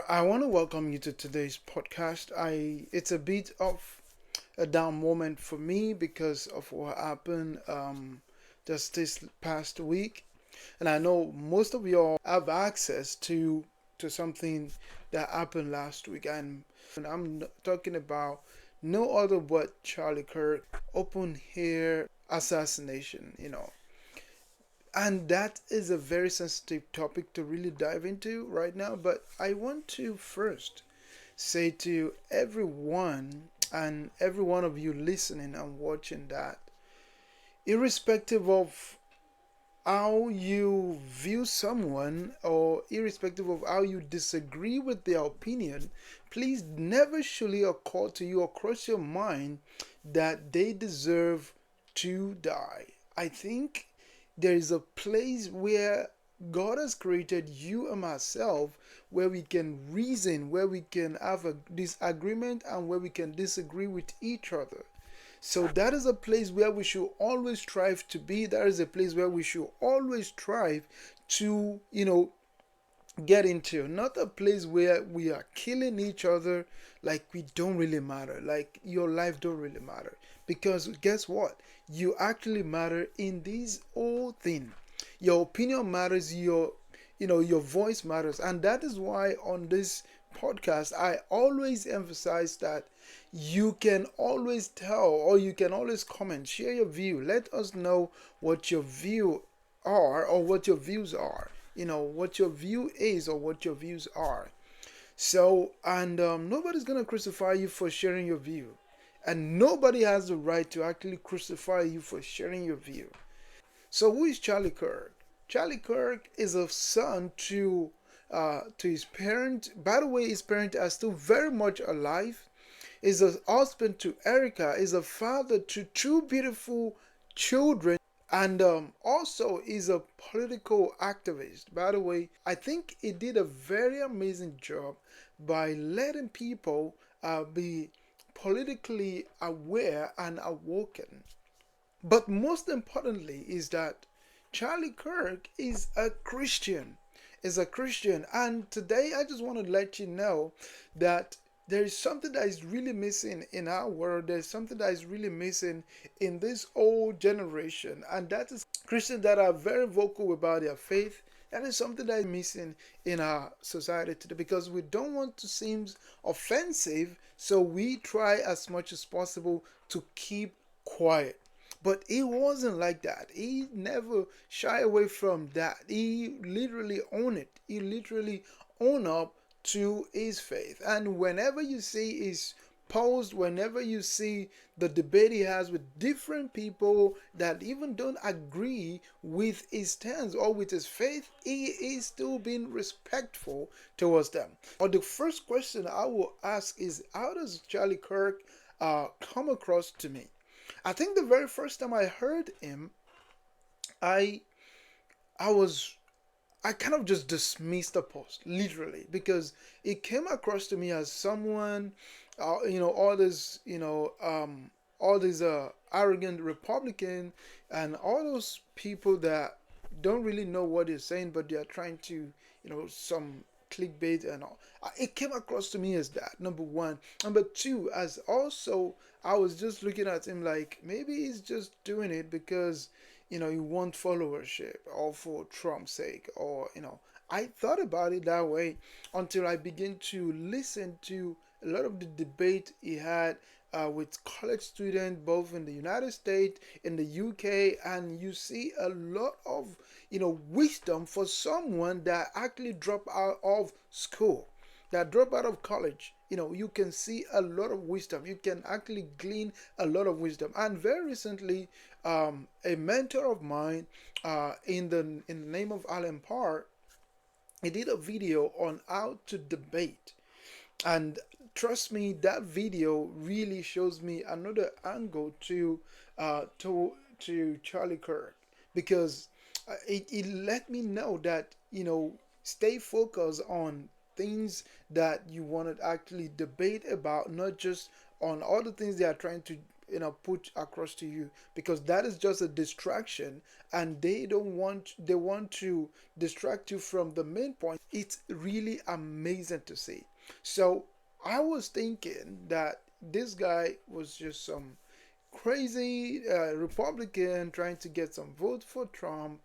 I want to welcome you to today's podcast. It's a bit of a down moment for me because of what happened just this past week, and I know most of y'all have access to something that happened last week, and I'm talking about no other but Charlie Kirk open hair assassination. And that is a very sensitive topic to really dive into right now. But I want to first say to everyone and every one of you listening and watching that, irrespective of how you view someone or irrespective of how you disagree with their opinion, please never surely occur to you or cross your mind that they deserve to die. I think there is a place where God has created you and myself where we can reason, where we can have a disagreement, and where we can disagree with each other. So that is a place where we should always strive to be. That is a place where we should always strive to, get into. Not a place where we are killing each other like we don't really matter, like your life don't really matter. Because guess what? You actually matter in this whole thing. Your opinion matters, your voice matters. And that is why on this podcast I always emphasize that you can always tell or you can always comment, share your view. Let us know what your view are or what your views are, what your view is or what your views are. So, and nobody's gonna crucify you for sharing your view, and nobody has the right to actually crucify you for sharing your view. So, who is Charlie Kirk? Charlie Kirk is a son to his parent. By the way, his parents are still very much alive. Is a husband to Erica. Is a father to two beautiful children, and also is a political activist. By the way, I think he did a very amazing job by letting people be politically aware and awoken. But most importantly is that Charlie Kirk is a Christian. Is a Christian. And today I just want to let you know that there is something that is really missing in our world. There's something that is really missing in this old generation. And that is Christians that are very vocal about their faith. That is something that is missing in our society today because we don't want to seem offensive. So we try as much as possible to keep quiet. But he wasn't like that. He never shy away from that. He literally owned it. He literally owned up to his faith. And whenever you see his post, whenever you see the debate he has with different people that even don't agree with his stance or with his faith, he is still being respectful towards them. Or the first question I will ask is, how does Charlie Kirk come across to me? I think the very first time I heard him, I I was I kind of just dismissed the post literally because it came across to me as someone, all these arrogant Republican and all those people that don't really know what they're saying, but they are trying to, some clickbait and all. It came across to me as that, number one. Number two, as also I was just looking at him like maybe he's just doing it because you want followership or for Trump's sake, or I thought about it that way until I began to listen to a lot of the debate he had with college students both in the United States, in the UK, and you see a lot of wisdom for someone that actually dropped out of school, that drop out of college. You can see a lot of wisdom. You can actually glean a lot of wisdom. And very recently, a mentor of mine, in the name of Alan Parr, he did a video on how to debate. And trust me, that video really shows me another angle to Charlie Kirk because it let me know that stay focused on things that you want to actually debate about, not just on all the things they are trying to put across to you, because that is just a distraction, and they want to distract you from the main point. It's really amazing to see. So I was thinking that this guy was just some crazy Republican trying to get some votes for Trump,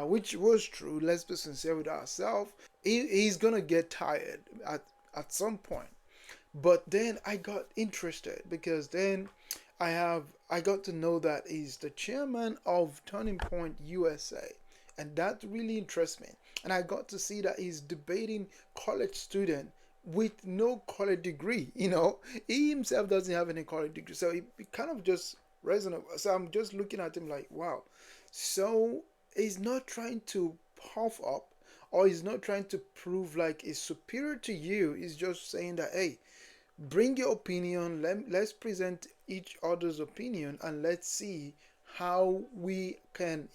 which was true. Let's be sincere with ourselves. He's gonna get tired at some point. But then I got interested, because then I got to know that he's the chairman of Turning Point USA, and that really interests me. And I got to see that he's debating college student with no college degree. He himself doesn't have any college degree, so it kind of just resonates. So I'm just looking at him like, wow. So he's not trying to puff up, or he's not trying to prove like he's superior to you. He's just saying that, hey, bring your opinion. Let's present each other's opinion, and let's see how we can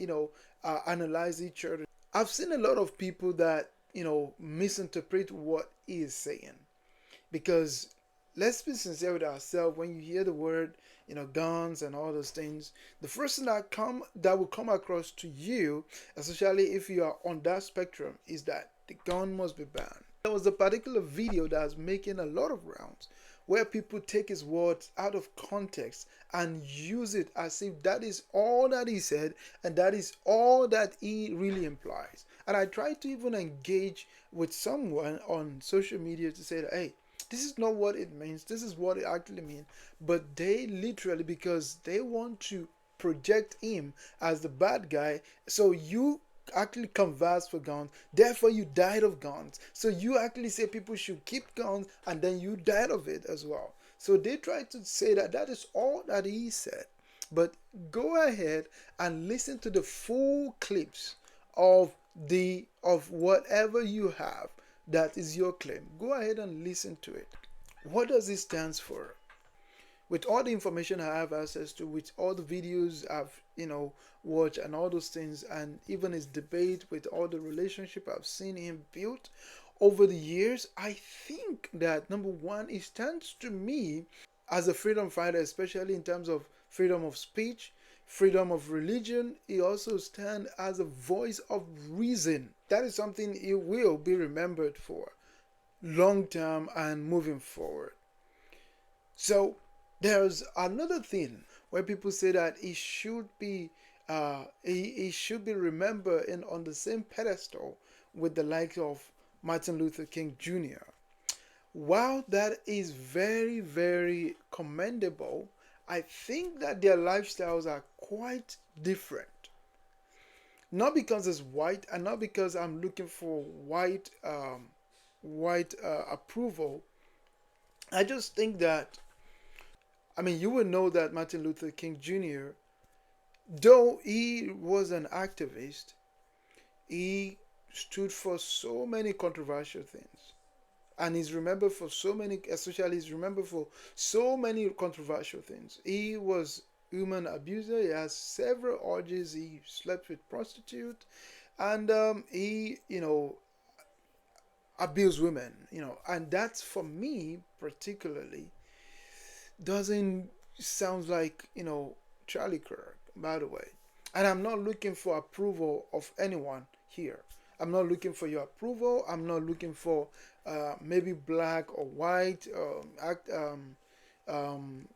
analyze each other. I've seen a lot of people that misinterpret what he is saying, because let's be sincere with ourselves. When you hear the word guns and all those things, the first thing that will come across to you, especially if you are on that spectrum, is that the gun must be banned. There was a particular video that's making a lot of rounds, where people take his words out of context and use it as if that is all that he said, and that is all that he really implies. And I try to even engage with someone on social media to say that, hey, this is not what it means, this is what it actually means. But they literally, because they want to project him as the bad guy, so you actually converse for guns, therefore you died of guns. So you actually say people should keep guns, and then you died of it as well. So they try to say that that is all that he said. But go ahead and listen to the full clips of whatever you have that is your claim. Go ahead and listen to it. What does it stand for? With all the information I have access to, with all the videos I've watched and all those things, and even his debate, with all the relationship I've seen him build over the years, I think that number one, it stands to me as a freedom fighter, especially in terms of freedom of speech, freedom of religion. He also stands as a voice of reason. That is something he will be remembered for long term and moving forward. So there's another thing where people say that he should be remembered on the same pedestal with the likes of Martin Luther King Jr. While that is very, very commendable, I think that their lifestyles are quite different. Not because it's white, and not because I'm looking for white approval. I just think that, you will know that Martin Luther King Jr., though he was an activist, he stood for so many controversial things. And he's remembered for so many, especially he's remembered for so many controversial things. He was human abuser. He has several orgies. He slept with prostitutes, and he, abused women. And that's, for me particularly, doesn't sound like Charlie Kirk, by the way. And I'm not looking for approval of anyone here. I'm not looking for your approval. I'm not looking for maybe black or white um,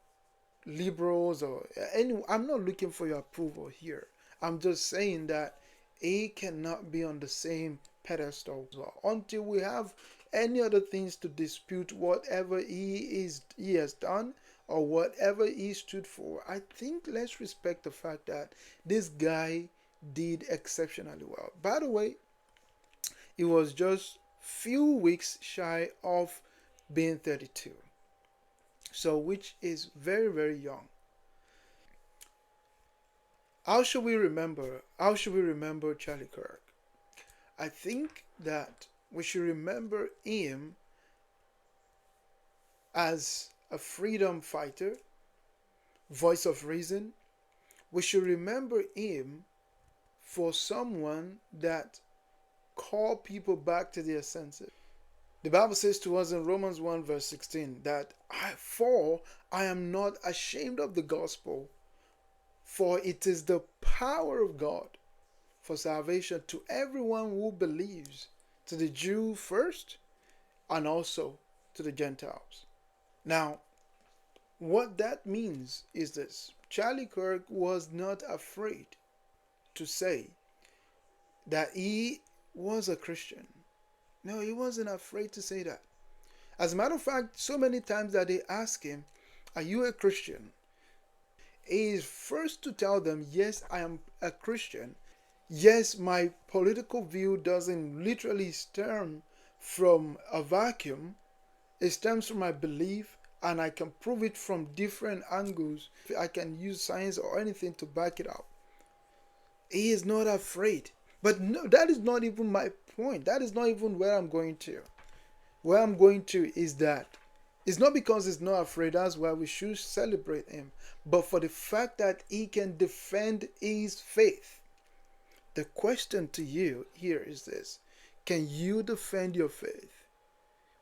liberals or any. I'm not looking for your approval here. I'm just saying that he cannot be on the same pedestal as well until we have any other things to dispute whatever he has done or whatever he stood for. I think let's respect the fact that this guy did exceptionally well. By the way, he was just few weeks shy of being 32. So which is very, very young. How should we remember Charlie Kirk? I think that we should remember him as a freedom fighter, voice of reason. We should remember him for someone that called people back to their senses. The Bible says to us in Romans 1 verse 16 that for I am not ashamed of the gospel, for it is the power of God for salvation to everyone who believes, to the Jew first and also to the Gentiles. Now, what that means is this: Charlie Kirk was not afraid to say that he was a Christian. No, he wasn't afraid to say that. As a matter of fact, so many times that they ask him, "Are you a Christian?" He is first to tell them, "Yes, I am a Christian. Yes, my political view doesn't literally stem from a vacuum. It stems from my belief, and I can prove it from different angles. I can use science or anything to back it up." He is not afraid. But no, that is not even my point. That is not even where I'm going to. Where I'm going to is that it's not because he's not afraid, that's why we should celebrate him, but for the fact that he can defend his faith. The question to you here is this: can you defend your faith?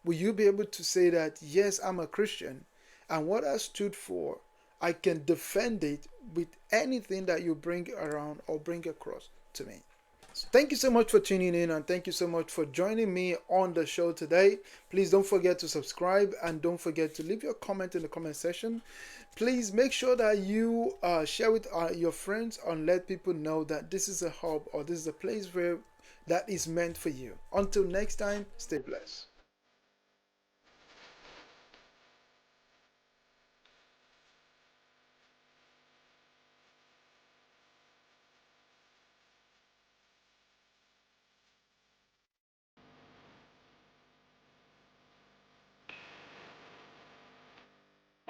Will you be able to say that, yes, I'm a Christian, and what I stood for, I can defend it with anything that you bring around or bring across to me? So thank you so much for tuning in, and thank you so much for joining me on the show today. Please don't forget to subscribe, and don't forget to leave your comment in the comment section. Please make sure that you share with your friends and let people know that this is a hub, or this is a place where that is meant for you. Until next time, stay blessed.